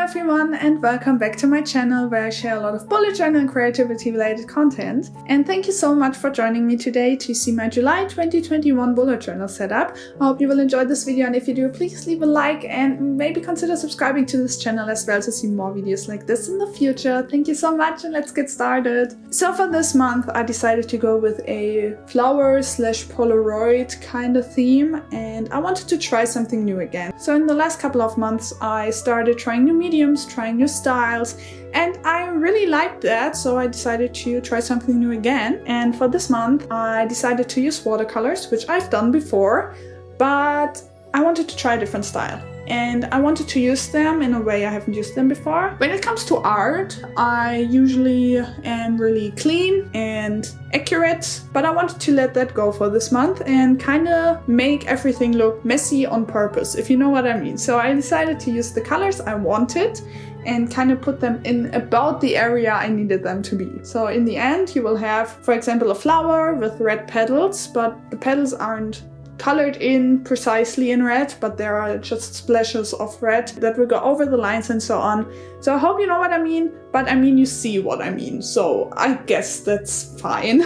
everyone and welcome back to my channel where I share a lot of bullet journal and creativity related content. And thank you so much for joining me today to see my July 2021 bullet journal setup. I hope you will enjoy this video, and if you do, please leave a like and maybe consider subscribing to this channel as well to see more videos like this in the future. Thank you so much and let's get started. So for this month I decided to go with a flower / Polaroid kind of theme, and I wanted to try something new again. So in the last couple of months I started trying new mediums, trying new styles, and I really liked that, so I decided to try something new again. And for this month I decided to use watercolors, which I've done before, but I wanted to try a different style. And I wanted to use them in a way I haven't used them before. When it comes to art, I usually am really clean and accurate, but I wanted to let that go for this month and kind of make everything look messy on purpose, if you know what I mean. So I decided to use the colors I wanted and kind of put them in about the area I needed them to be. So in the end you will have, for example, a flower with red petals, but the petals aren't colored in precisely in red, but there are just splashes of red that will go over the lines and so on. So I hope you know what I mean, but I mean you see what I mean, so I guess that's fine.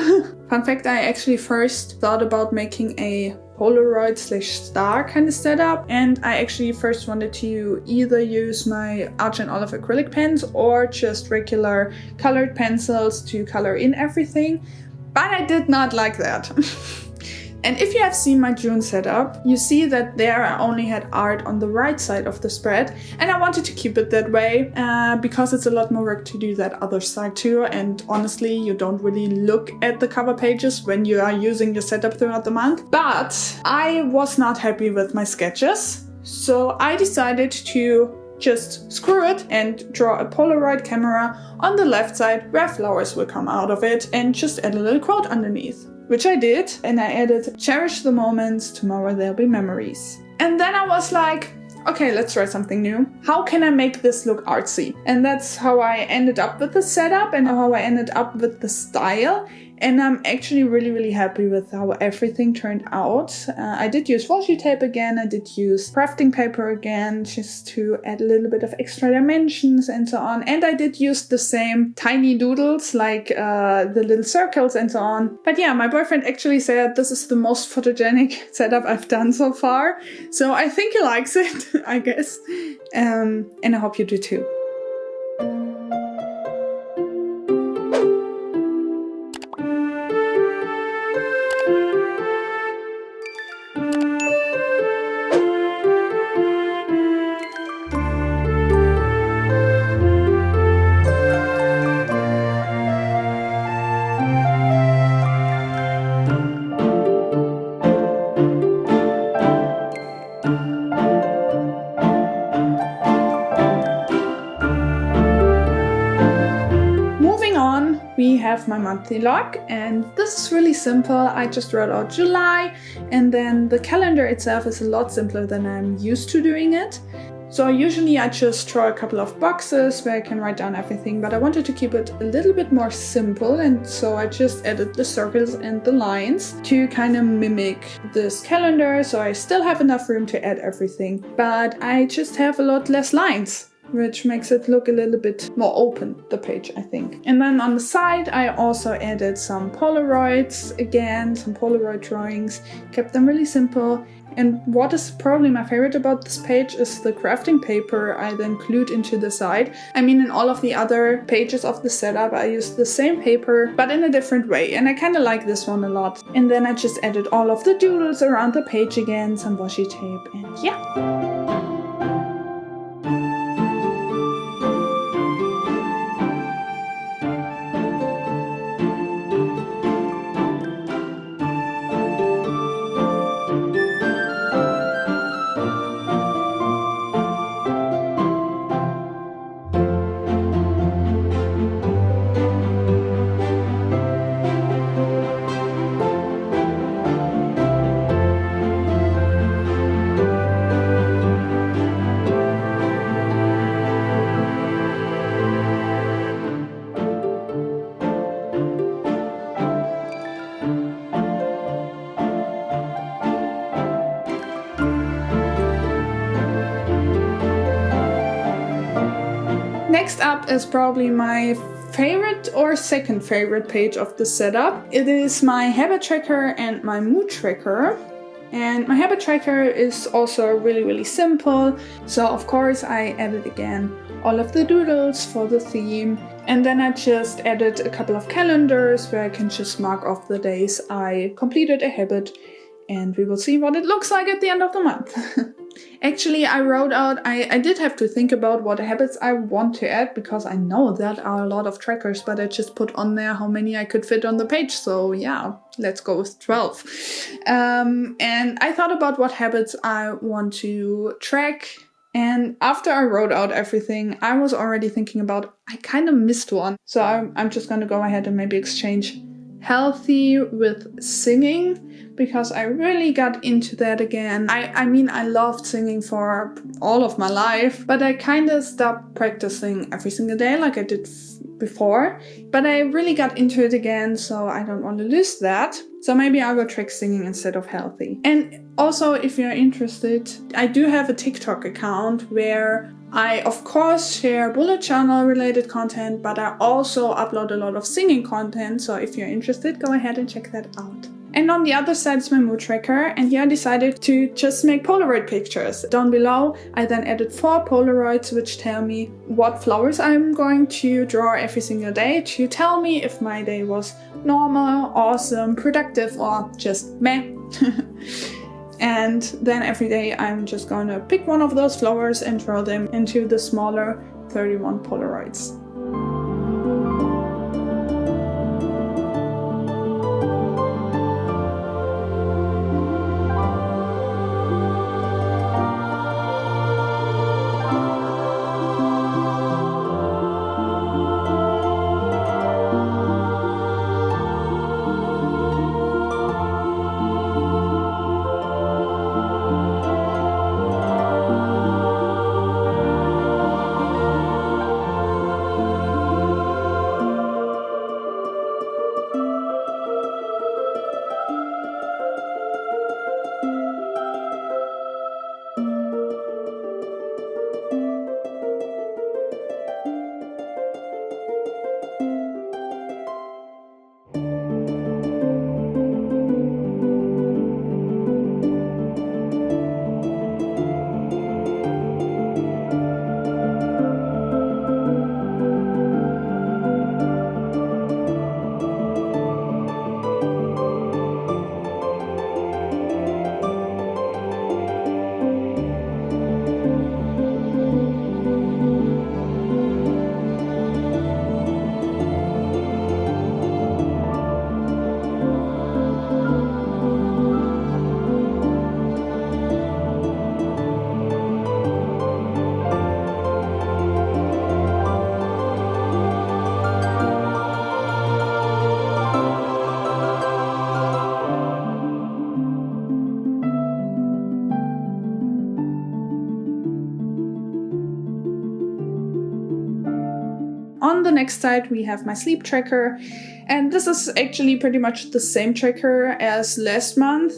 Fun fact, I actually first thought about making a Polaroid / star kind of setup, and I actually first wanted to either use my Argent Olive acrylic pens or just regular colored pencils to color in everything, but I did not like that. And if you have seen my June setup, you see that there I only had art on the right side of the spread, and I wanted to keep it that way because it's a lot more work to do that other side too, and honestly you don't really look at the cover pages when you are using your setup throughout the month. But I was not happy with my sketches, so I decided to just screw it and draw a Polaroid camera on the left side where flowers will come out of it, and just add a little quote underneath. Which I did, and I added, "Cherish the moments, tomorrow there'll be memories." And then I was like, okay, let's try something new. How can I make this look artsy? And that's how I ended up with the setup and how I ended up with the style. And I'm actually really happy with how everything turned out. I did use washi tape again, I did use crafting paper again, just to add a little bit of extra dimensions and so on. And I did use the same tiny doodles, like the little circles and so on. But yeah, my boyfriend actually said this is the most photogenic setup I've done so far. So I think he likes it, I guess. And I hope you do too. We have my monthly log, and this is really simple. I just wrote out July, and then the calendar itself is a lot simpler than I'm used to doing it. So usually I just draw a couple of boxes where I can write down everything, but I wanted to keep it a little bit more simple, and so I just added the circles and the lines to kind of mimic this calendar, so I still have enough room to add everything, but I just have a lot less lines, which makes it look a little bit more open, the page, I think. And then on the side I also added some Polaroids again, some Polaroid drawings, kept them really simple. And what is probably my favorite about this page is the crafting paper I then glued into the side. I mean, in all of the other pages of the setup I used the same paper, but in a different way, and I kind of like this one a lot. And then I just added all of the doodles around the page again, some washi tape, and yeah. Next up is probably my favorite or second favorite page of the setup. It is my habit tracker and my mood tracker. And my habit tracker is also really simple. So of course I added again all of the doodles for the theme. And then I just added a couple of calendars where I can just mark off the days I completed a habit. And we will see what it looks like at the end of the month. Actually, I wrote out, I did have to think about what habits I want to add, because I know that are a lot of trackers, but I just put on there how many I could fit on the page. So yeah, let's go with 12. And I thought about what habits I want to track. And after I wrote out everything, I was already thinking about, I kind of missed one. So I'm just going to go ahead and maybe exchange healthy with singing, because I really got into that again. I mean, I loved singing for all of my life, but I kind of stopped practicing every single day like I did before. But I really got into it again, so I don't want to lose that. So maybe I will track singing instead of healthy. And also, if you're interested, I do have a TikTok account where I, of course, share bullet journal related content, but I also upload a lot of singing content. So if you're interested, go ahead and check that out. And on the other side is my mood tracker, and here I decided to just make Polaroid pictures. Down below, I then added 4 Polaroids, which tell me what flowers I'm going to draw every single day, to tell me if my day was normal, awesome, productive, or just meh. And then every day I'm just going to pick one of those flowers and draw them into the smaller 31 Polaroids. On the next side we have my sleep tracker, and this is actually pretty much the same tracker as last month.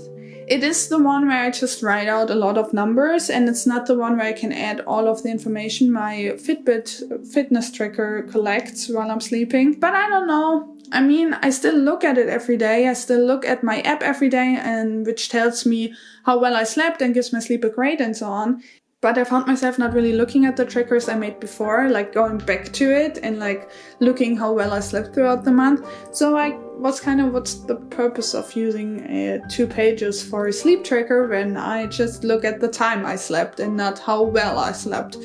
It is the one where I just write out a lot of numbers, and it's not the one where I can add all of the information my Fitbit fitness tracker collects while I'm sleeping. But I don't know. I mean, I still look at it every day. I still look at my app every day, and which tells me how well I slept and gives my sleep a grade and so on. But I found myself not really looking at the trackers I made before, like going back to it and like looking how well I slept throughout the month. So I was kind of, what's the purpose of using 2 pages for a sleep tracker when I just look at the time I slept and not how well I slept?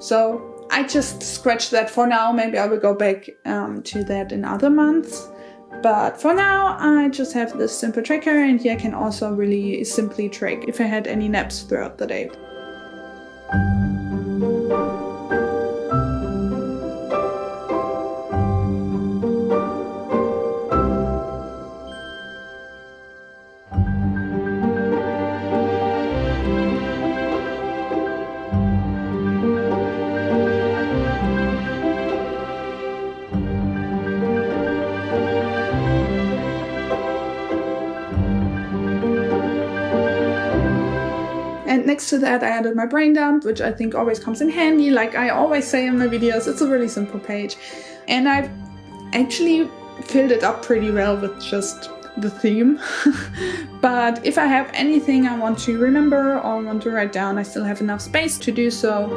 So I just scratched that for now. Maybe I will go back to that in other months. But for now, I just have this simple tracker, and here I can also really simply track if I had any naps throughout the day. And next to that I added my brain dump, which I think always comes in handy. Like I always say in my videos, it's a really simple page. And I've actually filled it up pretty well with just the theme. But if I have anything I want to remember or want to write down, I still have enough space to do so.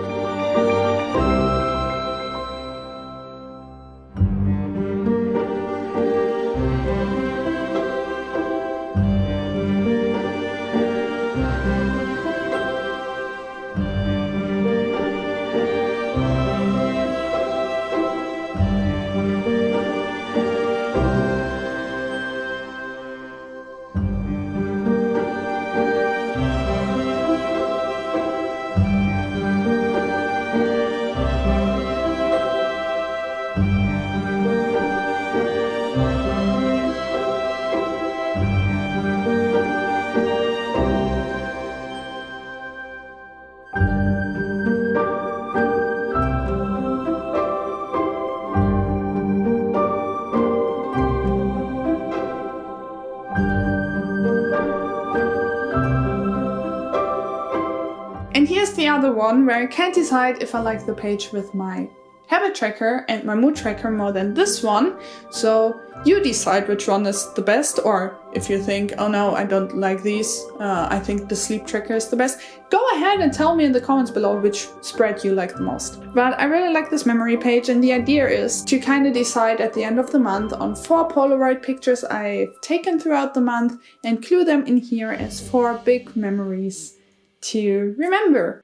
And here's the other one where I can't decide if I like the page with my habit tracker and my mood tracker more than this one. So you decide which one is the best, or if you think, oh no, I don't like these, I think the sleep tracker is the best, go ahead and tell me in the comments below which spread you like the most. But I really like this memory page, and the idea is to kind of decide at the end of the month on 4 Polaroid pictures I've taken throughout the month and clue them in here as 4 big memories to remember.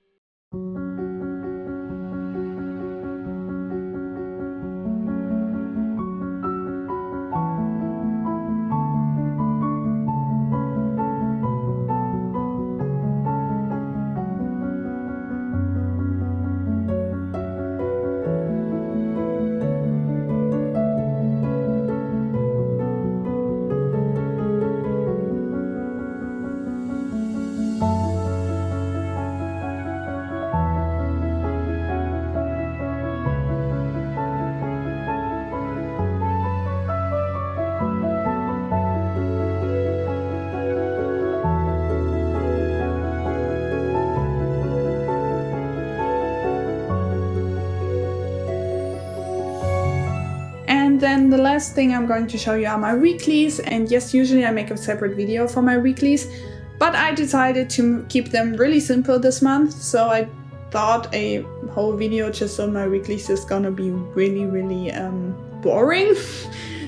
And then the last thing I'm going to show you are my weeklies. And yes, usually I make a separate video for my weeklies, but I decided to keep them really simple this month. So I thought a whole video just on my weeklies is gonna be really boring.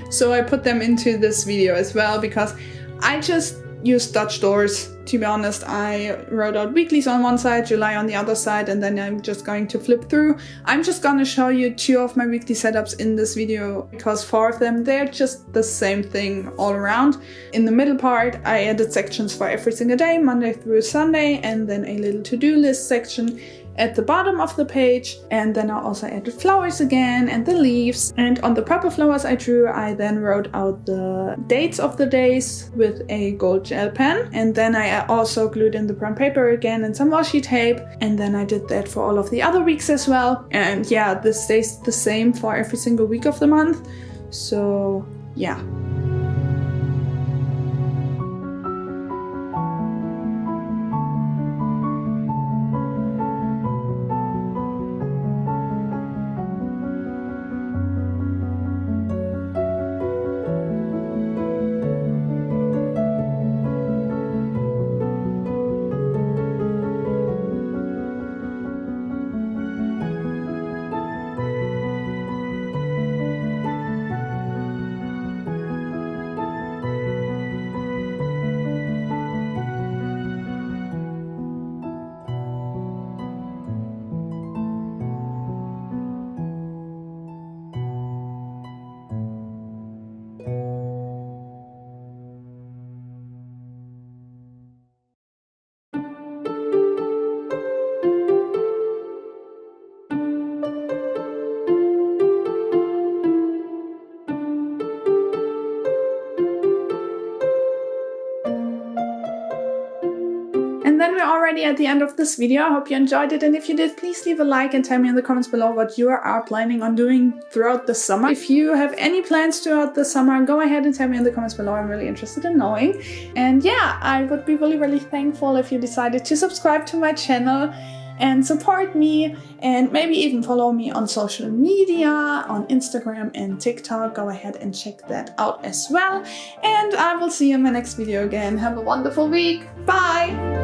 So I put them into this video as well because I just use Dutch doors. To be honest, I wrote out weeklies on one side, July on the other side, and then I'm just going to flip through. I'm just gonna show you 2 of my weekly setups in this video because 4 of them, they're just the same thing all around. In the middle part, I added sections for every single day, Monday through Sunday, and then a little to-do list section at the bottom of the page. And then I also added flowers again and the leaves. And on the purple flowers I drew, I then wrote out the dates of the days with a gold gel pen. And then I also glued in the brown paper again and some washi tape. And then I did that for all of the other weeks as well. And yeah, this stays the same for every single week of the month. So yeah. then we're already at the end of this video. I hope you enjoyed it, and if you did, please leave a like and tell me in the comments below what you are planning on doing throughout the summer. If you have any plans throughout the summer, go ahead and tell me in the comments below. I'm really interested in knowing. And yeah, I would be really thankful if you decided to subscribe to my channel and support me, and maybe even follow me on social media, on Instagram and TikTok. Go ahead and check that out as well. And I will see you in my next video again. Have a wonderful week. Bye!